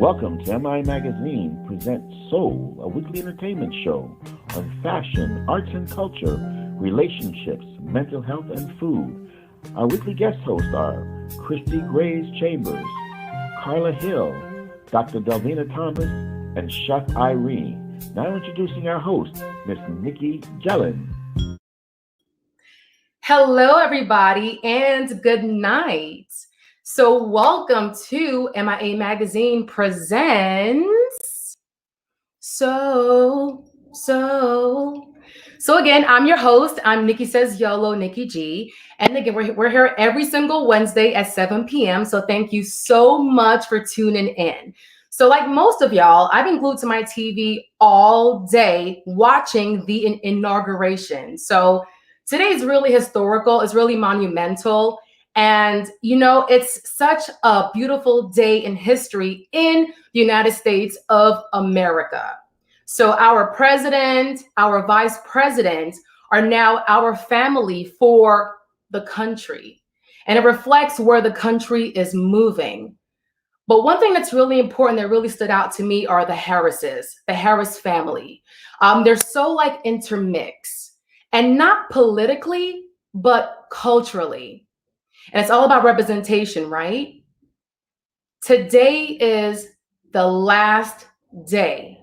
Welcome to MI Magazine presents Soul, a weekly entertainment show on fashion, arts and culture, relationships, mental health, and food. Our weekly guest hosts are Christie Grays Chambers, Carla Hill, Dr. Delvena Thomas, and Chef Irie. Now introducing our host, Miss Nicky, Gelin. Hello, everybody, and good night. So welcome to MIA Magazine presents So again, I'm your host. I'm Nicky Says YOLO, Nicky G. And again, we're here every single Wednesday at 7 p.m. So thank you so much for tuning in. So like most of y'all, I've been glued to my TV all day watching the inauguration. So today is really historical. It's really monumental. And, you know, it's such a beautiful day in history in the United States of America. So our president, our vice president are now our family for the country. And it reflects where the country is moving. But one thing that's really important that really stood out to me are the Harrises, the Harris family. They're so like intermixed, and not politically, but culturally. And it's all about representation, right? Today is the last day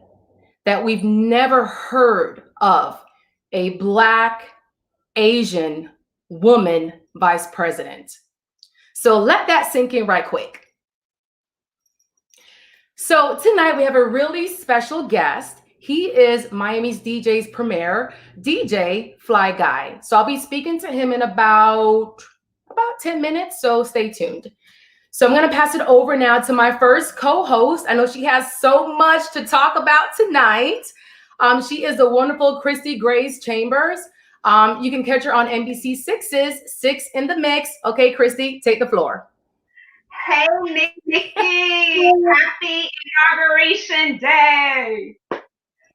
that we've never heard of a Black Asian woman vice president. So let that sink in right quick. So tonight we have a really special guest. He is Miami's DJ's premier, DJ Fly Guy. So I'll be speaking to him in about 10 minutes, so stay tuned. So I'm going to pass it over now to my first co-host. I know she has so much to talk about tonight. She is the wonderful Christie Grays Chambers. You can catch her on NBC 6's 6 in the Mix. Okay, Christie, take the floor. Hey, Nicky. Happy Inauguration Day.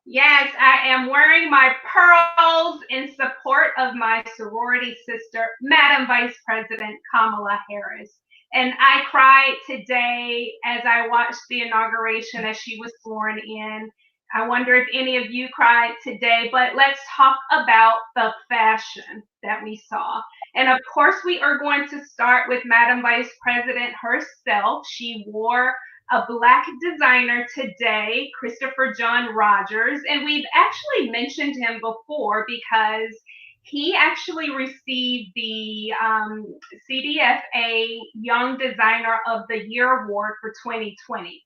Yes, I am wearing my pearls in support of my sorority sister, Madam Vice President Kamala Harris. And I cried today as I watched the inauguration as she was sworn in. I wonder if any of you cried today, but let's talk about the fashion that we saw. And of course, we are going to start with Madam Vice President herself. She wore a Black designer today, Christopher John Rogers, and we've actually mentioned him before because he actually received the CDFA Young Designer of the Year Award for 2020.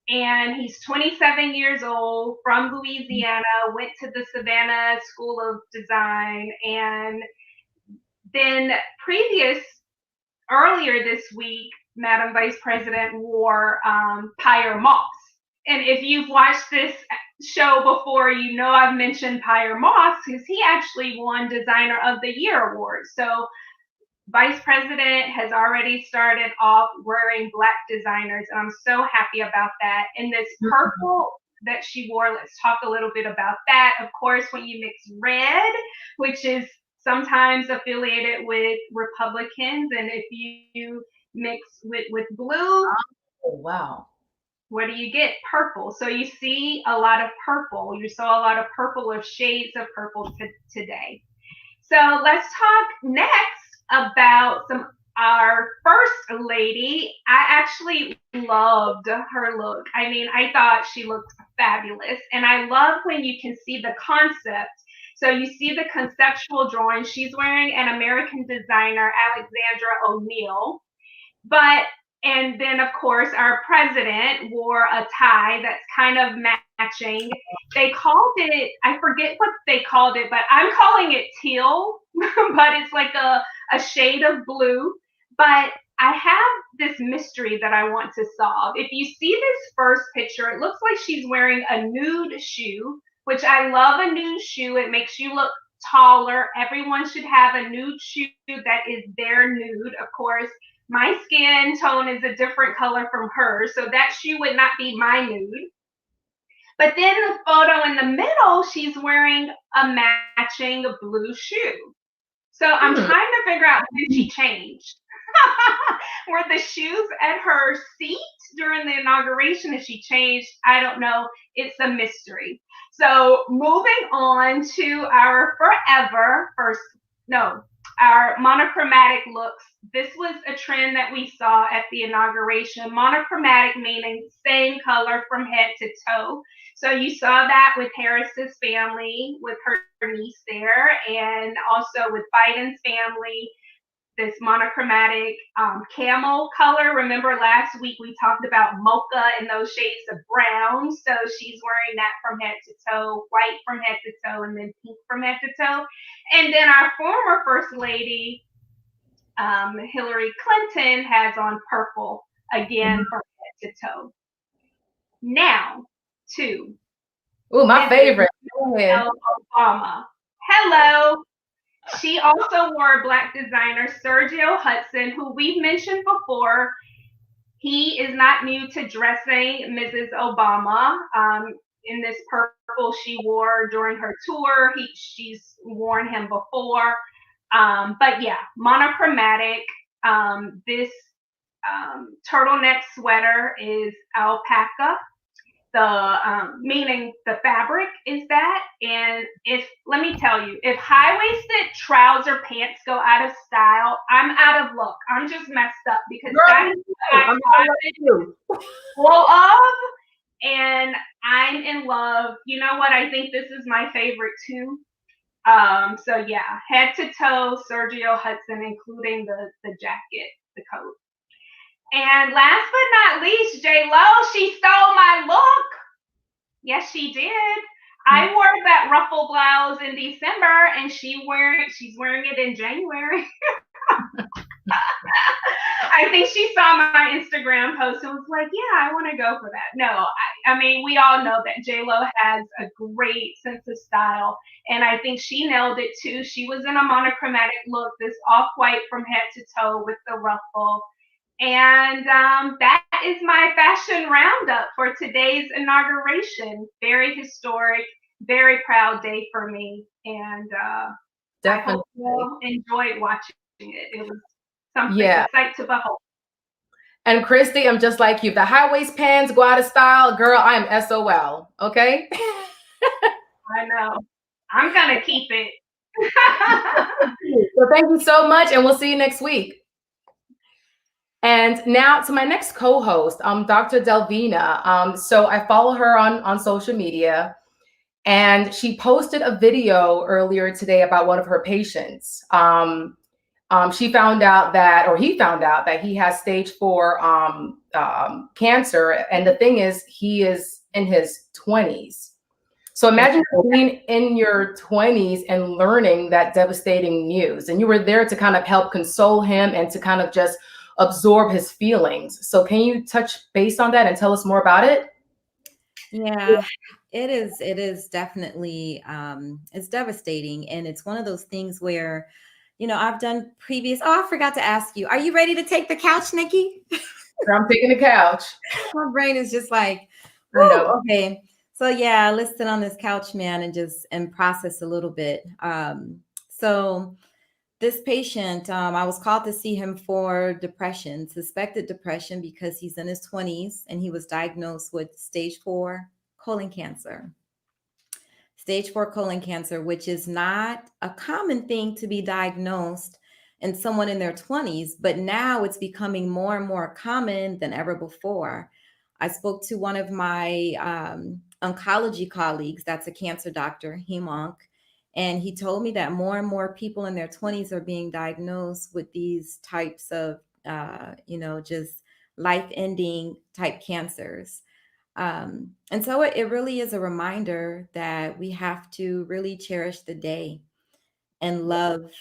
And he's 27 years old, from Louisiana, went to the Savannah School of Design, and then earlier this week, Madam Vice President wore Pyre Moss. And if you've watched this show before, you know I've mentioned Pyre Moss because he actually won Designer of the Year award. So Vice President has already started off wearing Black designers, and I'm so happy about that. And this purple that she wore, let's talk a little bit about that. Of course, when you mix red, which is sometimes affiliated with Republicans, and if you mix with blue, oh, wow, what do you get? Purple. So you see a lot of purple. You saw a lot of purple, or shades of purple today. So let's talk next about our first lady. I actually loved her look. I mean, I thought she looked fabulous. And I love when you can see the concept. So you see the conceptual drawing. She's wearing an American designer, Alexandra O'Neill. And then, of course, our president wore a tie that's kind of matching. They called it, I forget what they called it, but I'm calling it teal, but it's like a shade of blue. But I have this mystery that I want to solve. If you see this first picture, it looks like she's wearing a nude shoe, which I love a nude shoe. It makes you look taller. Everyone should have a nude shoe that is their nude. Of course, my skin tone is a different color from hers, so that shoe would not be my nude. But then the photo in the middle, she's wearing a matching blue shoe. So I'm trying to figure out when she changed. Were the shoes at her seat during the inauguration. If she changed, I don't know. It's a mystery. So moving on to our our monochromatic looks. This was a trend that we saw at the inauguration. Monochromatic meaning same color from head to toe. So you saw that with Harris's family, with her niece there, and also with Biden's family, this monochromatic camel color. Remember last week we talked about mocha and those shades of brown. So she's wearing that from head to toe, white from head to toe, and then pink from head to toe. And then our former First Lady, Hillary Clinton, has on purple again from head to toe. Now to my favorite. Michelle Obama. Hello. She also wore Black designer Sergio Hudson, who we've mentioned before. He is not new to dressing Mrs. Obama. In this purple she wore during her tour. She's worn him before. But yeah, monochromatic. This turtleneck sweater is alpaca. Meaning the fabric is that. And let me tell you, if high-waisted trouser pants go out of style, I'm out of luck. I'm just messed up because that is what I'm full of, and I'm in love. You know what? I think this is my favorite too. So yeah, head to toe, Sergio Hudson, including the jacket, the coat. And last but not least, J-Lo, she stole my look. Yes, she did. I wore that ruffle blouse in December, and she's wearing it in January. I think she saw my Instagram post and was like, yeah, I want to go for that. No, I mean, we all know that J-Lo has a great sense of style, and I think she nailed it too. She was in a monochromatic look, this off-white from head to toe with the ruffle. And that is my fashion roundup for today's inauguration. Very historic, very proud day for me. And I hope you enjoyed watching it. It was something, a sight to behold. And Christy, I'm just like you. The high waist pants go out of style. Girl, I am SOL. Okay? I know. I'm going to keep it. So thank you so much. And we'll see you next week. And now to my next co-host, Dr. Delvena. So I follow her on social media, and she posted a video earlier today about one of her patients. He found out that he has stage 4 cancer, and the thing is, he is in his 20s. So imagine being in your 20s and learning that devastating news, and you were there to kind of help console him and to kind of just absorb his feelings. So can you touch base on that and tell us more about it? Yeah, it is definitely, it's devastating. And it's one of those things where, I've done previous, I forgot to ask you, are you ready to take the couch, Nikki? I'm taking the couch. My brain is just like, oh, okay. So yeah, let's sit on this couch, man, and process a little bit. So this patient, I was called to see him for depression, suspected depression, because he's in his 20s and he was diagnosed with stage 4 colon cancer. Stage 4 colon cancer, which is not a common thing to be diagnosed in someone in their 20s, but now it's becoming more and more common than ever before. I spoke to one of my oncology colleagues, that's a cancer doctor, hem-onc, and he told me that more and more people in their 20s are being diagnosed with these types of, just life-ending type cancers. And so it really is a reminder that we have to really cherish the day and love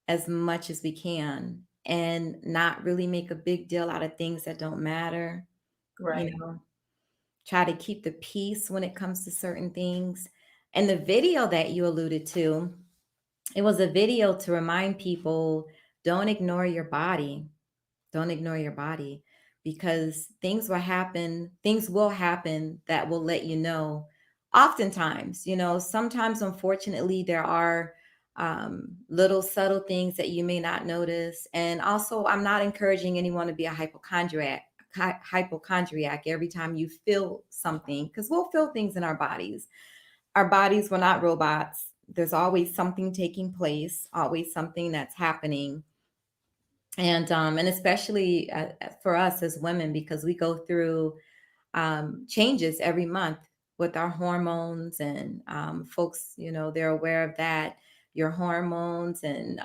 as much as we can and not really make a big deal out of things that don't matter. Right. Try to keep the peace when it comes to certain things. And the video that you alluded to, it was a video to remind people, don't ignore your body. Don't ignore your body, because things will happen that will let you know. Oftentimes, sometimes, unfortunately, there are little subtle things that you may not notice. And also, I'm not encouraging anyone to be a hypochondriac. hypochondriac every time you feel something, because we'll feel things in our bodies. Our bodies, we're not robots. There's always something taking place, always something that's happening. And especially for us as women, because we go through changes every month with our hormones, and folks, they're aware of that, your hormones, and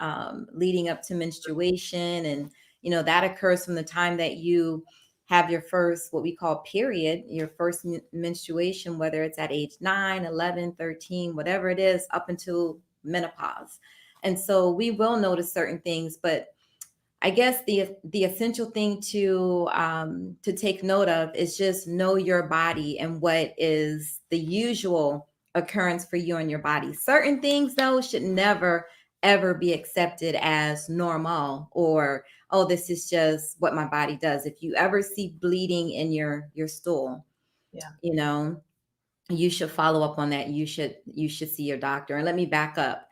leading up to menstruation. And, that occurs from the time that you have your first, what we call period, your first menstruation, whether it's at age 9, 11, 13, whatever it is, up until menopause. And so we will notice certain things, but I guess the essential thing to take note of is just know your body and what is the usual occurrence for you and your body. Certain things, though, should never ever be accepted as normal, or, oh, this is just what my body does. If you ever see bleeding in your stool, you should follow up on that. You should see your doctor. And let me back up.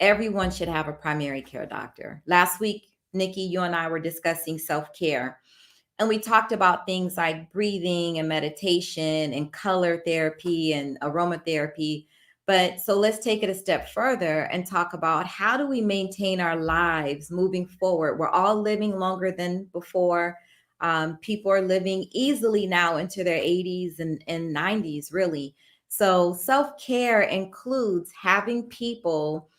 Everyone should have a primary care doctor. Last week, Nicky, you and I were discussing self-care, and we talked about things like breathing and meditation and color therapy and aromatherapy. But so let's take it a step further and talk about, how do we maintain our lives moving forward? We're all living longer than before. People are living easily now into their 80s and 90s, really. So self-care includes having people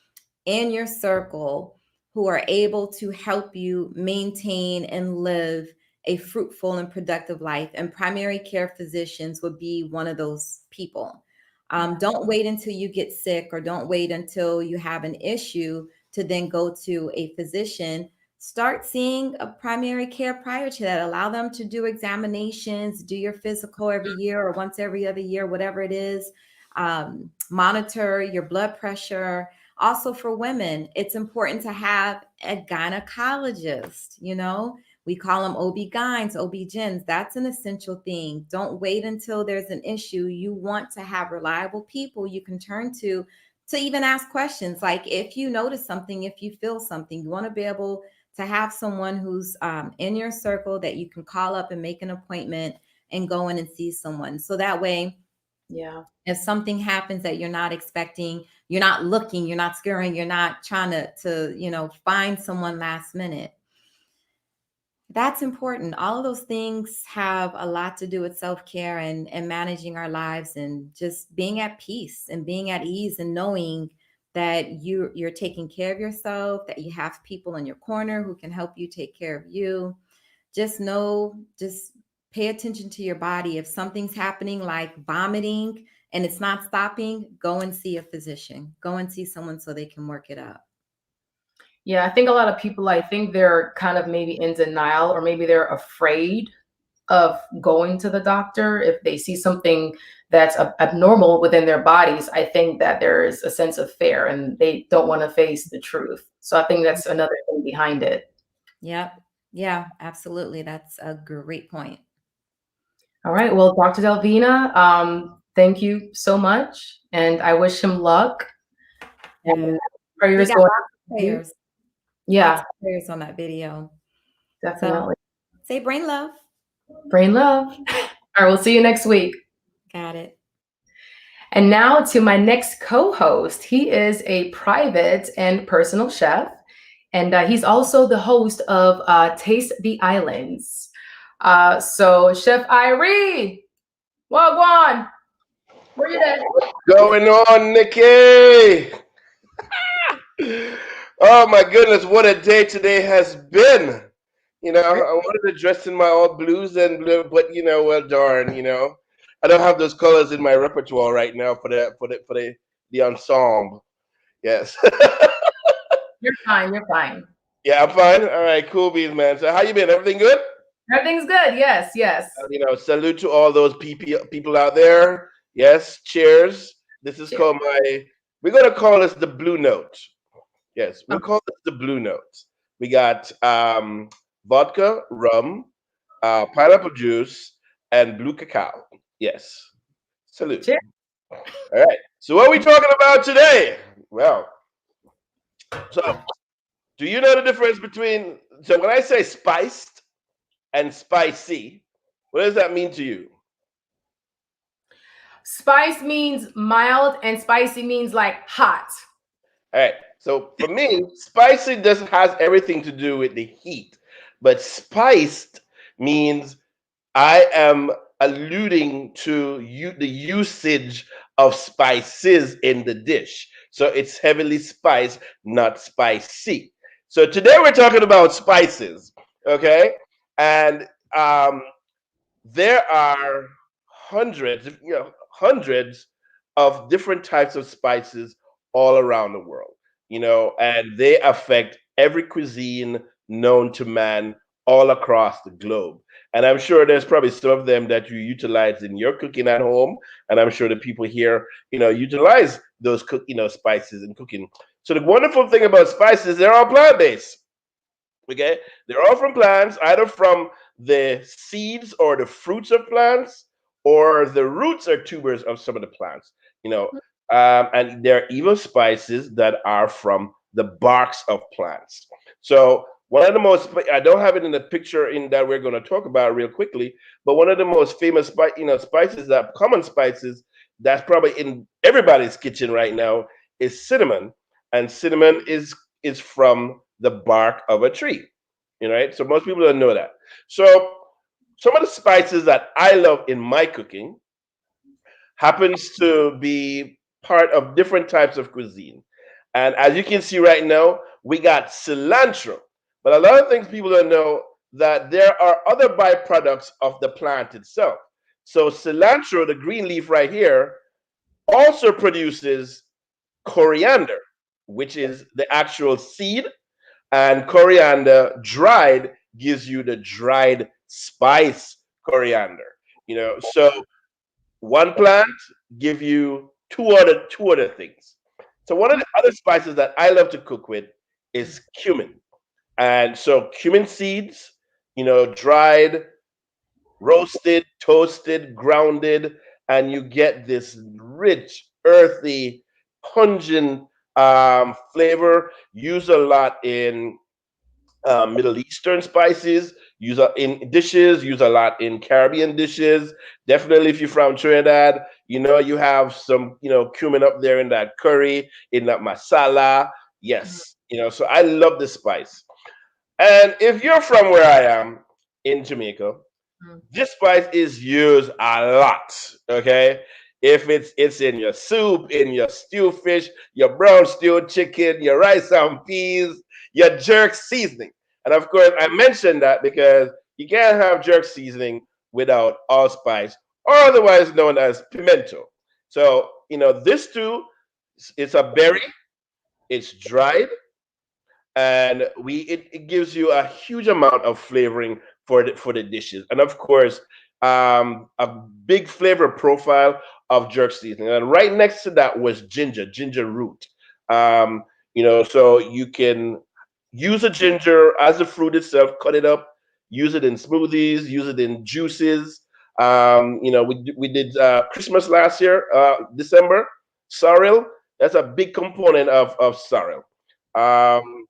in your circle who are able to help you maintain and live a fruitful and productive life. And primary care physicians would be one of those people. Don't wait until you get sick, or don't wait until you have an issue to then go to a physician. Start seeing a primary care prior to that. Allow them to do examinations, do your physical every year or once every other year, whatever it is. Monitor your blood pressure. Also, for women, it's important to have a gynecologist. We call them OB-GYNs, OB-GYNs. That's an essential thing. Don't wait until there's an issue. You want to have reliable people you can turn to even ask questions. Like, if you notice something, if you feel something, you want to be able to have someone who's in your circle that you can call up and make an appointment and go in and see someone. So that way, if something happens that you're not expecting, you're not looking, you're not scurrying, you're not trying to find someone last minute. That's important. All of those things have a lot to do with self-care and managing our lives, and just being at peace and being at ease, and knowing that you're taking care of yourself, that you have people in your corner who can help you take care of you. Just pay attention to your body. If something's happening like vomiting and it's not stopping, go and see a physician. Go and see someone so they can work it up. Yeah, I think a lot of people, they're kind of maybe in denial, or maybe they're afraid of going to the doctor if they see something that's abnormal within their bodies. I think that there is a sense of fear, and they don't want to face the truth. So I think that's another thing behind it. Yep. Yeah, absolutely. That's a great point. All right. Well, Dr. Delvena, thank you so much, and I wish him luck. And prayers going out. Yeah. Lots of prayers on that video. Definitely. So, say brain love. Brain love. All right. We'll see you next week. Got it. And now to my next co-host. He is a private and personal chef, and he's also the host of Taste the Islands. So Chef Irie, wagwan, where you at? What's going on, Nicky? Oh my goodness, what a day today has been. I wanted to dress in my all blues and blue, but well, darn, I don't have those colors in my repertoire right now for the ensemble. Yes. You're fine. You're fine. Yeah, I'm fine. All right, cool beans, man. So how you been? Everything good? Everything's good. Yes, yes. Salute to all those people out there. Yes, cheers. This is called we're going to call this the Blue Note. Yes, we'll call this the Blue Note. We got vodka, rum, pineapple juice, and blue cacao. Yes. Salute. Cheers. All right. So what are we talking about today? Well, so do you know the difference between, so when I say spiced and spicy, What does that mean to you? Spice means mild, and spicy means like hot. All right. So for me, spicy just has everything to do with the heat, but spiced means I am alluding to the usage of spices in the dish. So it's heavily spiced, not spicy. So today we're talking about spices, okay? And um, there are hundreds of different types of spices all around the world, and they affect every cuisine known to man all across the globe. And I'm sure there's probably some of them that you utilize in your cooking at home, and I'm sure the people here, utilize those spices in cooking. So the wonderful thing about spices, they're all plant-based. Okay, they're all from plants, either from the seeds or the fruits of plants, or the roots or tubers of some of the plants. You know, and there are even spices that are from the barks of plants. So one of the most, I don't have it in the picture in that we're going to talk about real quickly, but one of the most famous spices, that common spices that's probably in everybody's kitchen right now, is cinnamon. And cinnamon is from the bark of a tree. Right? So most people don't know that. So some of the spices that I love in my cooking happens to be part of different types of cuisine. And as you can see right now, we got cilantro. But a lot of things people don't know, that there are other byproducts of the plant itself. So cilantro, the green leaf right here, also produces coriander, which is the actual seed, and coriander dried gives you the dried spice coriander. So one plant give you two other things. So one of the other spices that I love to cook with is cumin. And so cumin seeds, dried, roasted, toasted, grounded, and you get this rich, earthy, pungent flavor. Used a lot in Middle Eastern spices, use in dishes, use a lot in Caribbean dishes. Definitely, if you're from Trinidad, you have some, cumin up there in that curry, in that masala. Yes, so I love this spice. And if you're from where I am in Jamaica, this spice is used a lot. Okay, if it's in your soup, in your stew fish, your brown stewed chicken, your rice and peas, your jerk seasoning. And of course, I mentioned that because you can't have jerk seasoning without allspice, or otherwise known as pimento. So this too, it's a berry, it's dried, and it gives you a huge amount of flavoring for the dishes. And of course, a big flavor profile of jerk seasoning. And right next to that was ginger root. So you can use a ginger as a fruit itself, cut it up, use it in smoothies, use it in juices. We did Christmas last year, December, sorrel. That's a big component of sorrel. Um,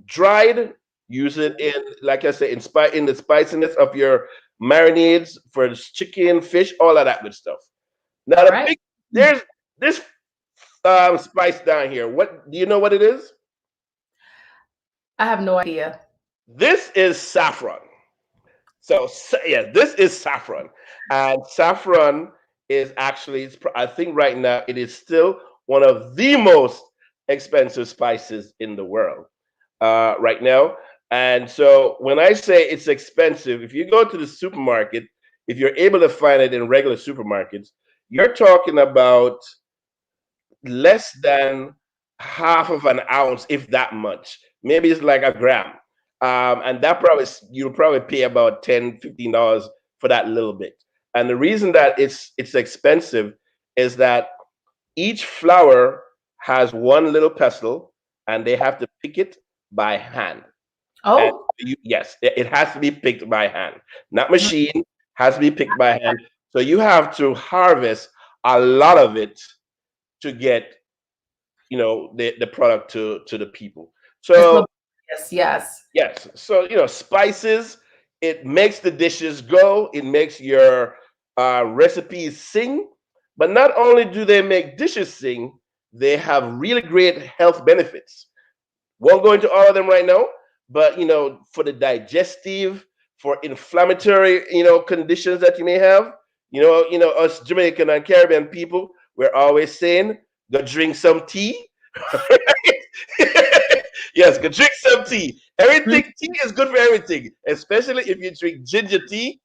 Dried, use it in, like I said, in the spiciness of your marinades for chicken, fish, all of that good stuff. Now All the right. big there's this spice down here. What do you know what it is? I have no idea. This is saffron. So yeah, this is saffron, and saffron is actually, I think right now it is still one of the most expensive spices in the world right now. And so when I say it's expensive, if you go to the supermarket, if you're able to find it in regular supermarkets, you're talking about less than half of an ounce, if that much. Maybe it's like a gram. And that probably, you'll probably pay about $10, $15 for that little bit. And the reason that it's expensive is that each flower has one little pestle, and they have to pick it by hand. And Oh, yes, it has to be picked by hand, not machine, has to be picked by hand. So you have to harvest a lot of it to get the product to the people. it's So yes, yes. yes, so spices, It makes the dishes go. It makes your recipes sing. But not only do they make dishes sing, they have really great health benefits. Won't go into all of them right now, but for the digestive, for inflammatory, conditions that you may have, us Jamaican and Caribbean people, we're always saying, go drink some tea. Yes, go drink some tea. Everything tea is good for everything, especially if you drink ginger tea.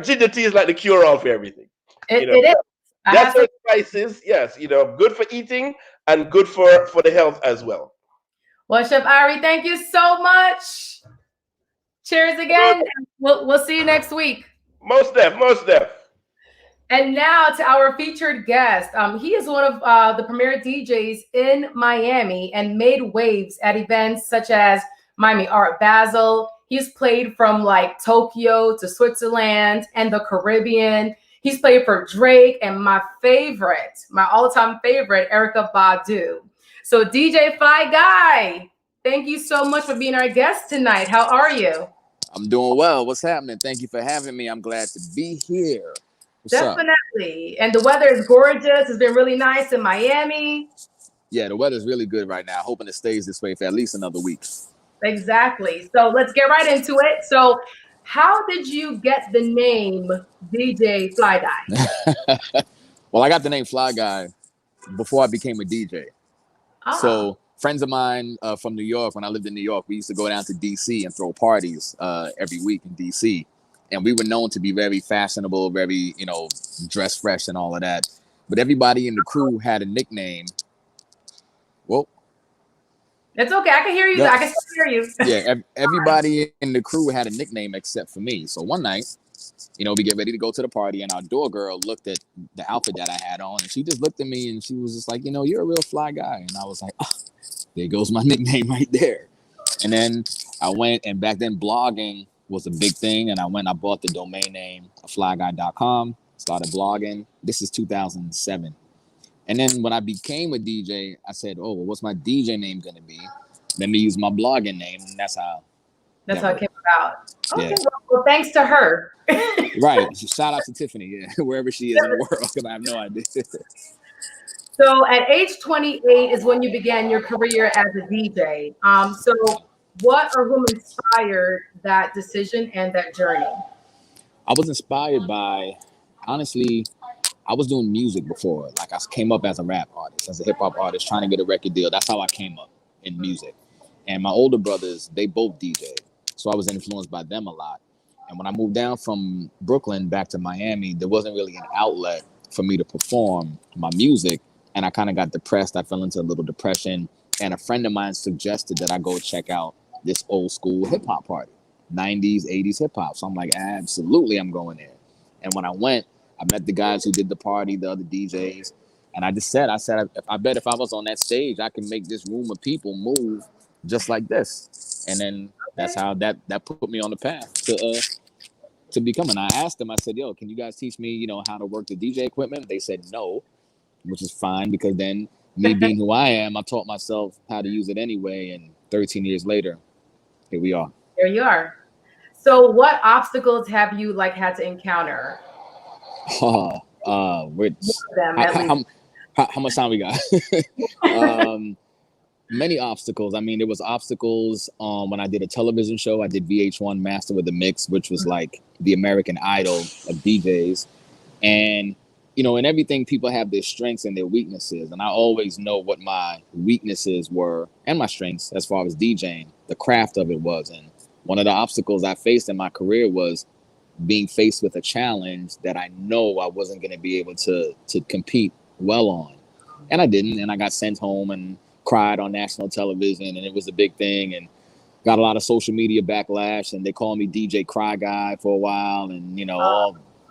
Ginger tea is like the cure-all for everything. It is. That's what spices. Yes, good for eating and good for the health as well. Well, Chef Irie, thank you so much. Cheers again. We'll see you next week. Most def. And now to our featured guest. He is one of the premier DJs in Miami and made waves at events such as Miami Art Basel. He's played from like Tokyo to Switzerland and the Caribbean. He's played for Drake and my all-time favorite, Erykah Badu. So DJ Fly Guy, thank you so much for being our guest tonight. How are you? I'm doing well. What's happening? Thank you for having me. I'm glad to be here. What's Definitely. Up? And the weather is gorgeous. It's been really nice in Miami. Yeah, the weather's really good right now. Hoping it stays this way for at least another week. Exactly. So let's get right into it. So how did you get the name DJ Fly Guy? Well, I got the name Fly Guy before I became a DJ. So friends of mine from New York, when I lived in New York, we used to go down to DC and throw parties every week in DC. And we were known to be very fashionable, very, dress fresh and all of that. But everybody in the crew had a nickname. Whoa. It's okay. I can hear you. I can still hear you. Yeah, everybody in the crew had a nickname except for me. So one night, we get ready to go to the party, and our door girl looked at the outfit that I had on, and she just looked at me, and she was just like, you're a real fly guy. And I was like, oh, there goes my nickname right there. And then I went, and back then blogging was a big thing, and I bought the domain name flyguy.com, started blogging. This is 2007. And then when I became a DJ, I said, oh, well, what's my DJ name going to be? Let me use my blogging name, and that's how it came about. Okay, yeah. Well, thanks to her. Right. Shout out to Tiffany, wherever she is in the world, because I have no idea. So at age 28 is when you began your career as a DJ. So what or whom inspired that decision and that journey? I was inspired by, honestly, I was doing music before. Like I came up as a rap artist, as a hip hop artist, trying to get a record deal. That's how I came up in music. And my older brothers, they both DJ. So I was influenced by them a lot. And when I moved down from Brooklyn back to Miami, there wasn't really an outlet for me to perform my music. And I kind of got depressed. I fell into a little depression. And a friend of mine suggested that I go check out this old school hip hop party, 90s, 80s hip hop. So I'm like, absolutely, I'm going there. And when I went, I met the guys who did the party, the other DJs. And I said, I bet if I was on that stage, I can make this room of people move just like this. And then that's how that put me on the path to becoming. I asked them, I said, yo, can you guys teach me, how to work the DJ equipment? They said no, which is fine, because then me being who I am, I taught myself how to use it anyway. And 13 years later, here we are. There you are. So what obstacles have you had to encounter? How much time we got? Many obstacles. I mean, there was obstacles when I did a television show. I did VH1 Master with the Mix, which was like the American Idol of DJs. And, in everything, people have their strengths and their weaknesses. And I always know what my weaknesses were and my strengths as far as DJing, the craft of it was. And one of the obstacles I faced in my career was being faced with a challenge that I know I wasn't going to be able to compete well on. And I didn't. And I got sent home and cried on national television, and it was a big thing, and got a lot of social media backlash, and they called me DJ Cry Guy for a while, and it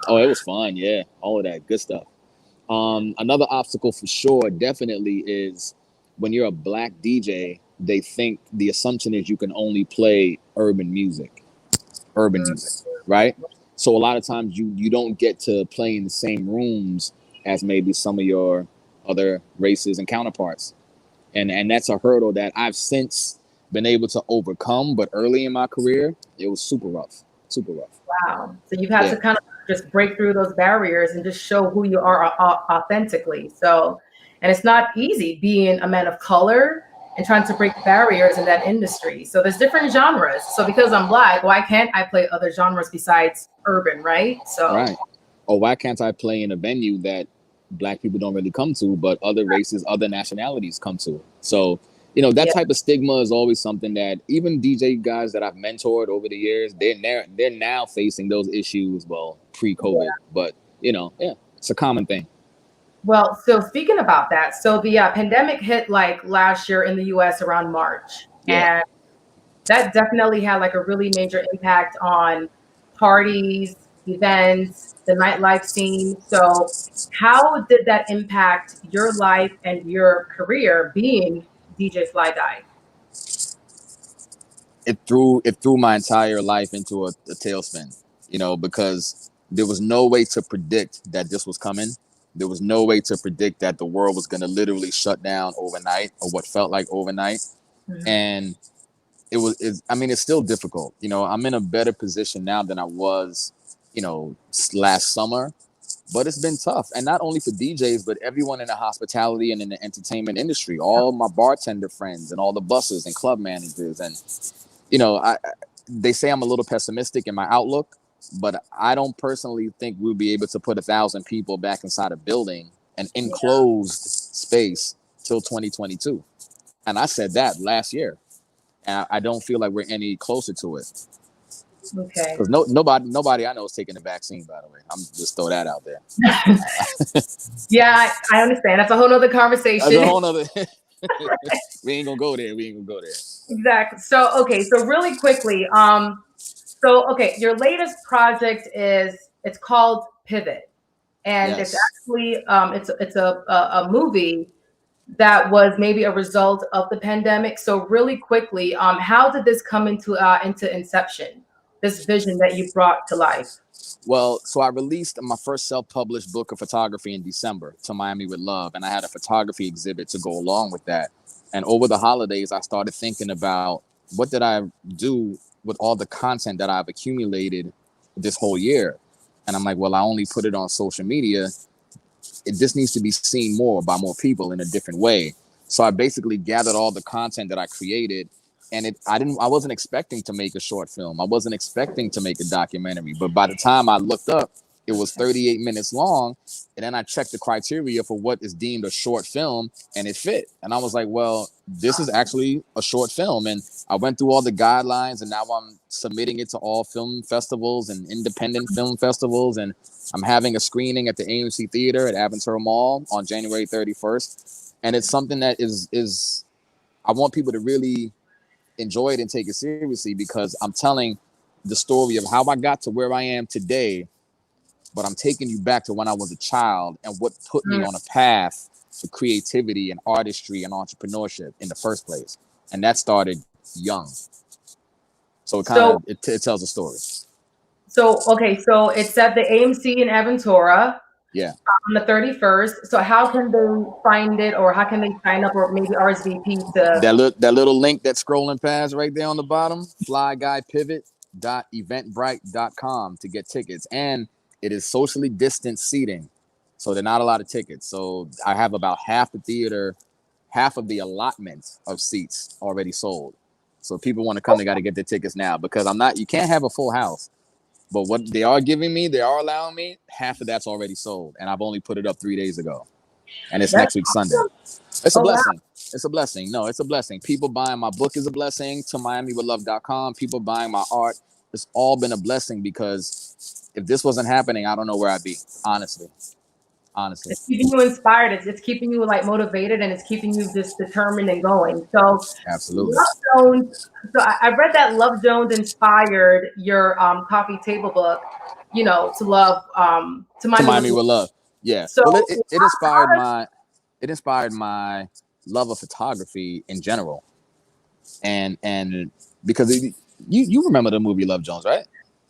was fun. Yeah, all of that good stuff. Another obstacle for sure definitely is when you're a Black DJ, they think the assumption is you can only play urban music, right? So a lot of times you don't get to play in the same rooms as maybe some of your other races and counterparts. And that's a hurdle that I've since been able to overcome. But early in my career, it was super rough. super rough. Wow. So you've had to kind of just break through those barriers and just show who you are authentically. So, and it's not easy being a man of color and trying to break barriers in that industry. So there's different genres. So because I'm Black, why can't I play other genres besides urban, right? So right. Or why can't I play in a venue that Black people don't really come to, but other races, other nationalities come to? So, you know, that type of stigma is always something that even DJ guys that I've mentored over the years, they're now facing those issues, well, pre-COVID. But, you know, it's a common thing. Well, so speaking about that, so the pandemic hit like last year in the US around March. And that definitely had like a really major impact on parties, events, the nightlife scene. So how did that impact your life and your career being DJ Fly Guy? It threw my entire life into a tailspin, you know, because there was no way to predict that this was coming. There was no way to predict that the world was going to literally shut down overnight, or what felt like overnight. Mm-hmm. And it's still difficult. You know, I'm in a better position now than I was, you know, last summer, but it's been tough. And not only for DJs, but everyone in the hospitality and in the entertainment industry, all my bartender friends and all the buses and club managers. And, you know, they say I'm a little pessimistic in my outlook, but I don't personally think we'll be able to put 1,000 people back inside a building, an enclosed space, till 2022. And I said that last year. And I don't feel like we're any closer to it. Okay. Because nobody I know is taking the vaccine, by the way. I'm just throw that out there. Yeah, I understand. That's a whole nother conversation. That's a whole nother. We ain't gonna go there. Exactly. So really quickly, your latest project it's called Pivot, and it's actually it's a movie that was maybe a result of the pandemic. So really quickly, how did this come into inception, this vision that you brought to life? Well, so I released my first self-published book of photography in December, To Miami with Love, and I had a photography exhibit to go along with that. And over the holidays, I started thinking about what did I do with all the content that I've accumulated this whole year. And I'm like, well, I only put it on social media. This needs to be seen more by more people in a different way. So I basically gathered all the content that I created, and I wasn't expecting to make a short film. I wasn't expecting to make a documentary, but by the time I looked up, it was 38 minutes long. And then I checked the criteria for what is deemed a short film, and it fit. And I was like, well, this is actually a short film. And I went through all the guidelines, and now I'm submitting it to all film festivals and independent film festivals. And I'm having a screening at the AMC Theater at Aventura Mall on January 31st. And it's something that is I want people to really enjoy it and take it seriously, because I'm telling the story of how I got to where I am today, but I'm taking you back to when I was a child and what put me on a path for creativity and artistry and entrepreneurship in the first place. And that started young. So it tells a story. So it's at the AMC in Aventura. Yeah. On the 31st. So how can they find it, or how can they sign up, or maybe RSVP to that little link that's scrolling past right there on the bottom, flyguypivot.eventbrite.com to get tickets. And it is socially distanced seating, so there are not a lot of tickets. So I have about half the theater, half of the allotment of seats already sold. So if people want to come, they got to get their tickets now, because you can't have a full house. But what they are allowing me, half of that's already sold. And I've only put it up 3 days ago. And it's next week, Sunday. It's a blessing. Wow. It's a blessing. No, it's a blessing. People buying my book is a blessing. To MiamiWithLove.com. People buying my art. It's all been a blessing, because if this wasn't happening, I don't know where I'd be, honestly. It's keeping you inspired. It's keeping you like motivated, and it's keeping you just determined and going. So absolutely. Love Jones. So I read that Love Jones inspired your coffee table book, you know, to Miami with Love. Yeah. So well, it inspired my love of photography in general, and because you remember the movie Love Jones, right?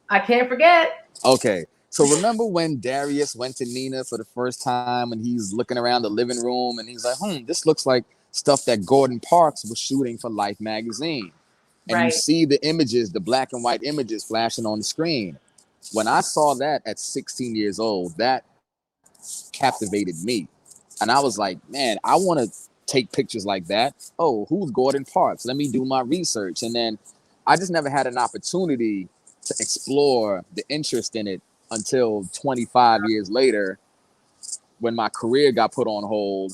I can't forget. Okay. So remember when Darius went to Nina for the first time, and he's looking around the living room, and he's like, this looks like stuff that Gordon Parks was shooting for Life magazine. and you see the images, the black and white images flashing on the screen. When I saw that at 16 years old, that captivated me. And I was like, man, I want to take pictures like that. Oh, who's Gordon Parks? Let me do my research. And then I just never had an opportunity to explore the interest in it until 25 years later, when my career got put on hold.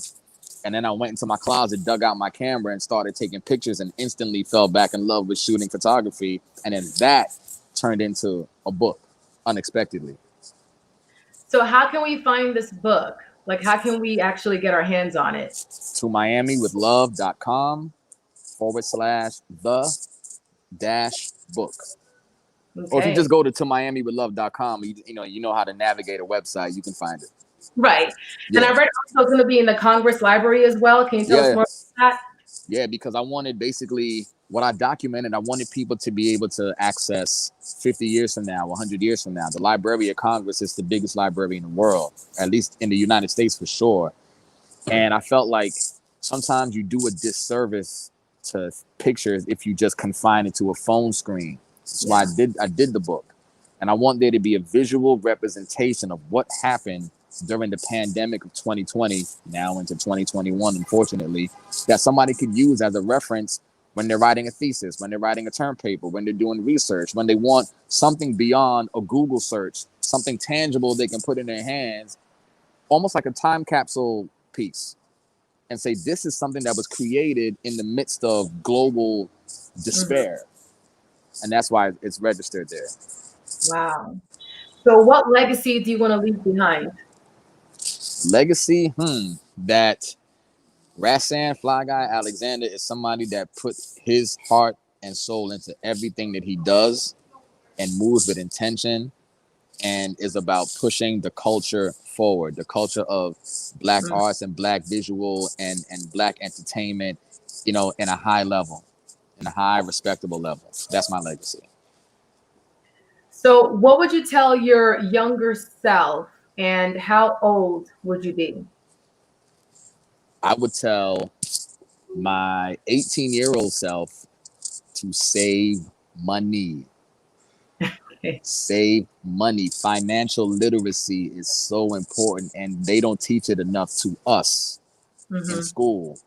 And then I went into my closet, dug out my camera, and started taking pictures, and instantly fell back in love with shooting photography. And then that turned into a book unexpectedly. So how can we find this book? Like, how can we actually get our hands on it? To miamiwithlove.com/the-book. Okay. Or if you just go to miamiwithlove.com, you know how to navigate a website, you can find it. Right. Yeah. And I read also it's going to be in the Congress Library as well. Can you tell us more about that? Yeah, because I wanted, basically what I documented, I wanted people to be able to access 50 years from now, 100 years from now. The Library of Congress is the biggest library in the world, at least in the United States for sure. And I felt like sometimes you do a disservice to pictures if you just confine it to a phone screen. That's why I did the book. And I want there to be a visual representation of what happened during the pandemic of 2020, now into 2021, unfortunately, that somebody could use as a reference when they're writing a thesis, when they're writing a term paper, when they're doing research, when they want something beyond a Google search, something tangible they can put in their hands, almost like a time capsule piece, and say, this is something that was created in the midst of global despair. And that's why it's registered there. Wow. So what legacy do you want to leave behind? Legacy, that Rahsaan Fly Guy Alexander is somebody that put his heart and soul into everything that he does and moves with intention and is about pushing the culture forward, the culture of Black arts and Black visual and Black entertainment, in a high level, in a high respectable level. That's my legacy. So what would you tell your younger self, and how old would you be? I would tell my 18-year-old self to save money. Save money. Financial literacy is so important, and they don't teach it enough to us in school.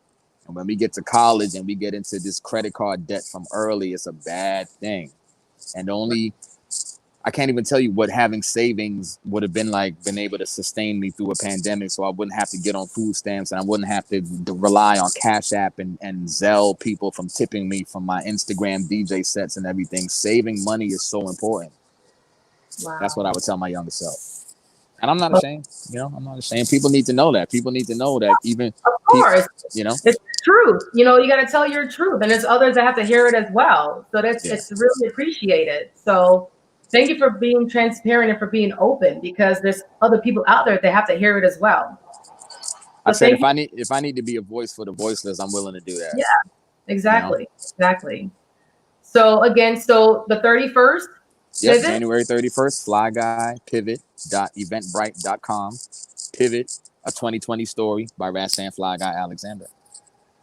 And when we get to college and we get into this credit card debt from early, it's a bad thing. And I can't even tell you what having savings would have been like, been able to sustain me through a pandemic, so I wouldn't have to get on food stamps, and I wouldn't have to rely on Cash App and Zelle people from tipping me from my Instagram DJ sets and everything. Saving money is so important. Wow. That's what I would tell my younger self. And I'm not ashamed, I'm not ashamed. People need to know that. People need to know that even, of course, it's the truth. You got to tell your truth, and there's others that have to hear it as well. So it's really appreciated. So thank you for being transparent and for being open, because there's other people out there that have to hear it as well. I said if I need to be a voice for the voiceless, I'm willing to do that. Yeah, exactly. Exactly. So again, the 31st. Yes, January 31st, Fly Guy, pivot.eventbrite.com. Pivot, a 2020 story by Rahsaan Fly Guy Alexander.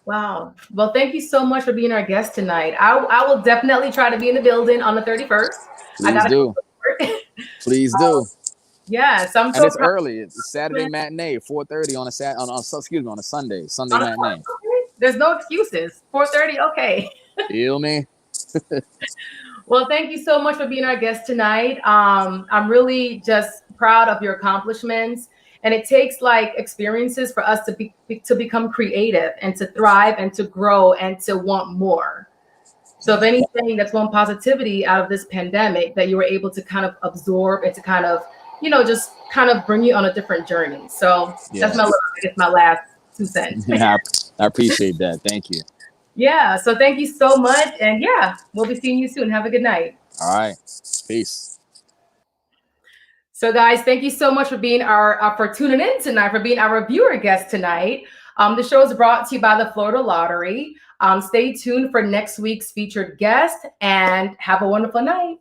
Wow. Well, thank you so much for being our guest tonight. I will definitely try to be in the building on the 31st. Please do. Please do. Yes, I'm so and it's early. It's Saturday matinee, 4:30 on a Sunday matinee. There's no excuses. 4:30, okay. Feel me? Well, thank you so much for being our guest tonight. I'm really just proud of your accomplishments, and it takes experiences for us to become creative and to thrive and to grow and to want more. So if anything, that's one positivity out of this pandemic, that you were able to kind of absorb and to kind of, just kind of bring you on a different journey. So that's my last 2 cents. Yeah, I appreciate that. Thank you. Yeah. So thank you so much. And we'll be seeing you soon. Have a good night. All right. Peace. So guys, thank you so much for being for tuning in tonight, for being our viewer guest tonight. The show is brought to you by the Florida Lottery. Stay tuned for next week's featured guest, and have a wonderful night.